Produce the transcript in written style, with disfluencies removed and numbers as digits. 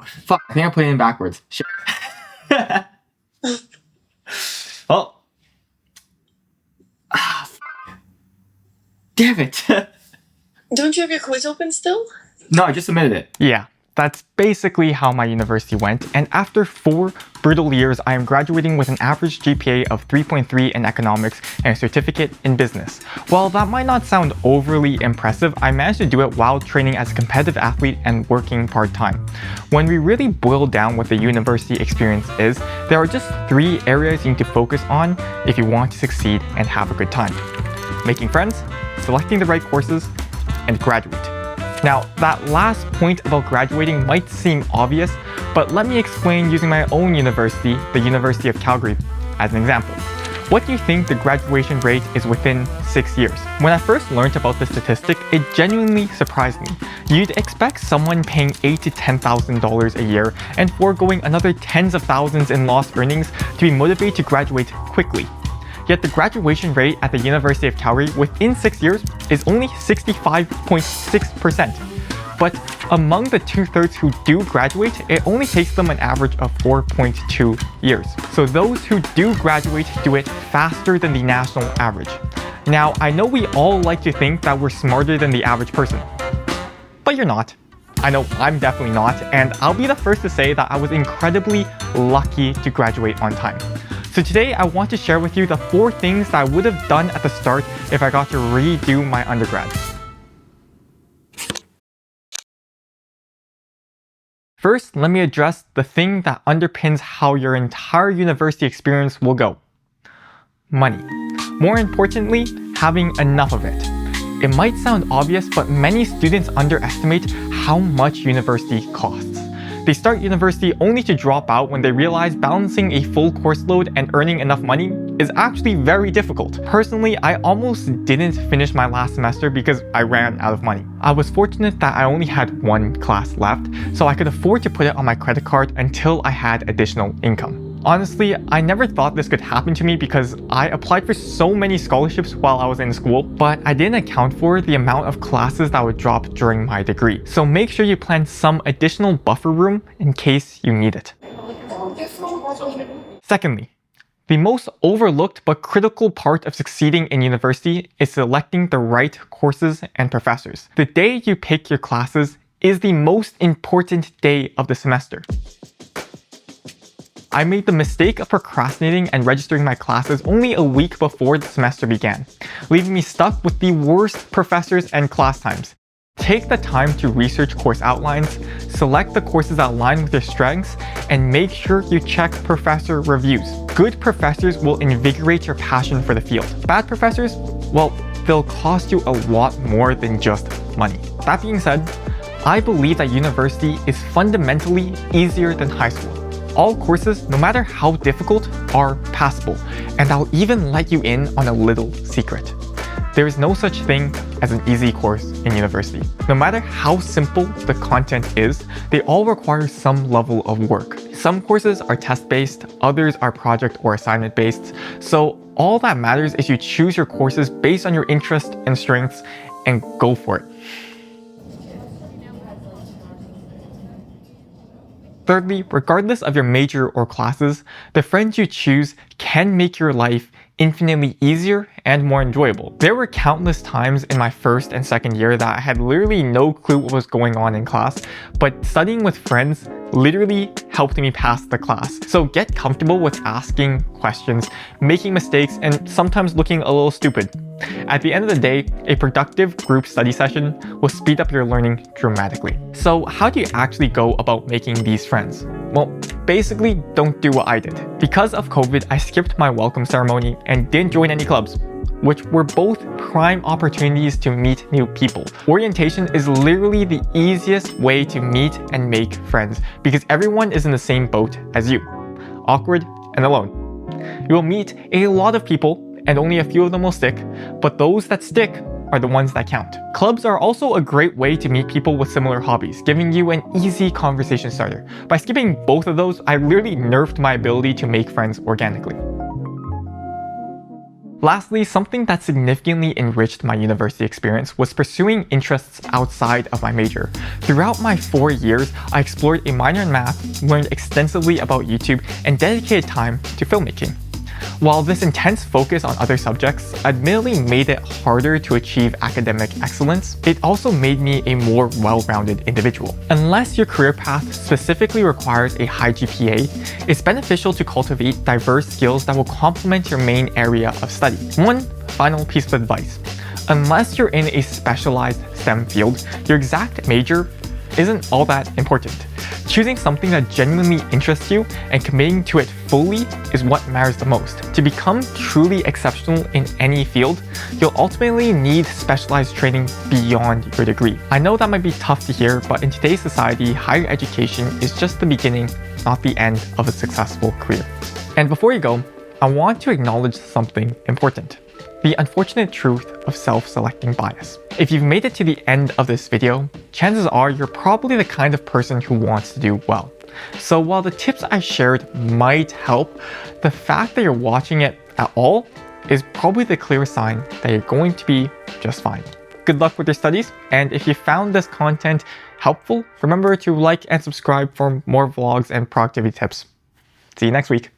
Fuck, I think I put it in backwards. Shit. Oh. Damn it. Don't you have your quiz open still? No, I just submitted it. Yeah, that's basically how my university went, and after 4 brutal years, I am graduating with an average GPA of 3.3 in economics and a certificate in business. While that might not sound overly impressive, I managed to do it while training as a competitive athlete and working part-time. When we really boil down what the university experience is, there are just 3 areas you need to focus on if you want to succeed and have a good time. Making friends, selecting the right courses, and graduate. Now, that last point about graduating might seem obvious, but let me explain using my own university, the University of Calgary, as an example. What do you think the graduation rate is within 6 years? When I first learned about this statistic, it genuinely surprised me. You'd expect someone paying $8,000 to $10,000 a year and foregoing another tens of thousands in lost earnings to be motivated to graduate quickly. Yet the graduation rate at the University of Calgary within 6 years is only 65.6%. But among the 2/3 who do graduate, it only takes them an average of 4.2 years. So those who do graduate do it faster than the national average. Now, I know we all like to think that we're smarter than the average person, but you're not. I know I'm definitely not, and I'll be the first to say that I was incredibly lucky to graduate on time. So today I want to share with you the 4 things that I would have done at the start if I got to redo my undergrad. First, let me address the thing that underpins how your entire university experience will go. Money. More importantly, having enough of it. It might sound obvious, but many students underestimate how much university costs. They start university only to drop out when they realize balancing a full course load and earning enough money is actually very difficult. Personally, I almost didn't finish my last semester because I ran out of money. I was fortunate that I only had 1 class left, so I could afford to put it on my credit card until I had additional income. Honestly, I never thought this could happen to me because I applied for so many scholarships while I was in school, but I didn't account for the amount of classes that would drop during my degree. So make sure you plan some additional buffer room in case you need it. Secondly, the most overlooked but critical part of succeeding in university is selecting the right courses and professors. The day you pick your classes is the most important day of the semester. I made the mistake of procrastinating and registering my classes only a week before the semester began, leaving me stuck with the worst professors and class times. Take the time to research course outlines, select the courses that align with your strengths, and make sure you check professor reviews. Good professors will invigorate your passion for the field. Bad professors, well, they'll cost you a lot more than just money. That being said, I believe that university is fundamentally easier than high school. All courses, no matter how difficult, are passable, and I'll even let you in on a little secret. There is no such thing as an easy course in university. No matter how simple the content is, they all require some level of work. Some courses are test-based, others are project or assignment-based, so all that matters is you choose your courses based on your interests and strengths and go for it. Thirdly, regardless of your major or classes, the friends you choose can make your life infinitely easier and more enjoyable. There were countless times in my first and second year that I had literally no clue what was going on in class, but studying with friends literally helped me pass the class. So get comfortable with asking questions, making mistakes, and sometimes looking a little stupid. At the end of the day, a productive group study session will speed up your learning dramatically. So how do you actually go about making these friends? Well, basically don't do what I did. Because of COVID, I skipped my welcome ceremony and didn't join any clubs, which were both prime opportunities to meet new people. Orientation is literally the easiest way to meet and make friends because everyone is in the same boat as you, awkward and alone. You will meet a lot of people and only a few of them will stick, but those that stick are the ones that count. Clubs are also a great way to meet people with similar hobbies, giving you an easy conversation starter. By skipping both of those, I literally nerfed my ability to make friends organically. Lastly, something that significantly enriched my university experience was pursuing interests outside of my major. Throughout my 4 years, I explored a minor in math, learned extensively about YouTube, and dedicated time to filmmaking. While this intense focus on other subjects admittedly made it harder to achieve academic excellence, it also made me a more well-rounded individual. Unless your career path specifically requires a high GPA, it's beneficial to cultivate diverse skills that will complement your main area of study. One final piece of advice: unless you're in a specialized STEM field, your exact major isn't all that important. Choosing something that genuinely interests you and committing to it fully is what matters the most. To become truly exceptional in any field, you'll ultimately need specialized training beyond your degree. I know that might be tough to hear, but in today's society, higher education is just the beginning, not the end of a successful career. And before you go, I want to acknowledge something important: the unfortunate truth of self-selecting bias. If you've made it to the end of this video, chances are you're probably the kind of person who wants to do well. So while the tips I shared might help, the fact that you're watching it at all is probably the clearest sign that you're going to be just fine. Good luck with your studies, and if you found this content helpful, remember to like and subscribe for more vlogs and productivity tips. See you next week.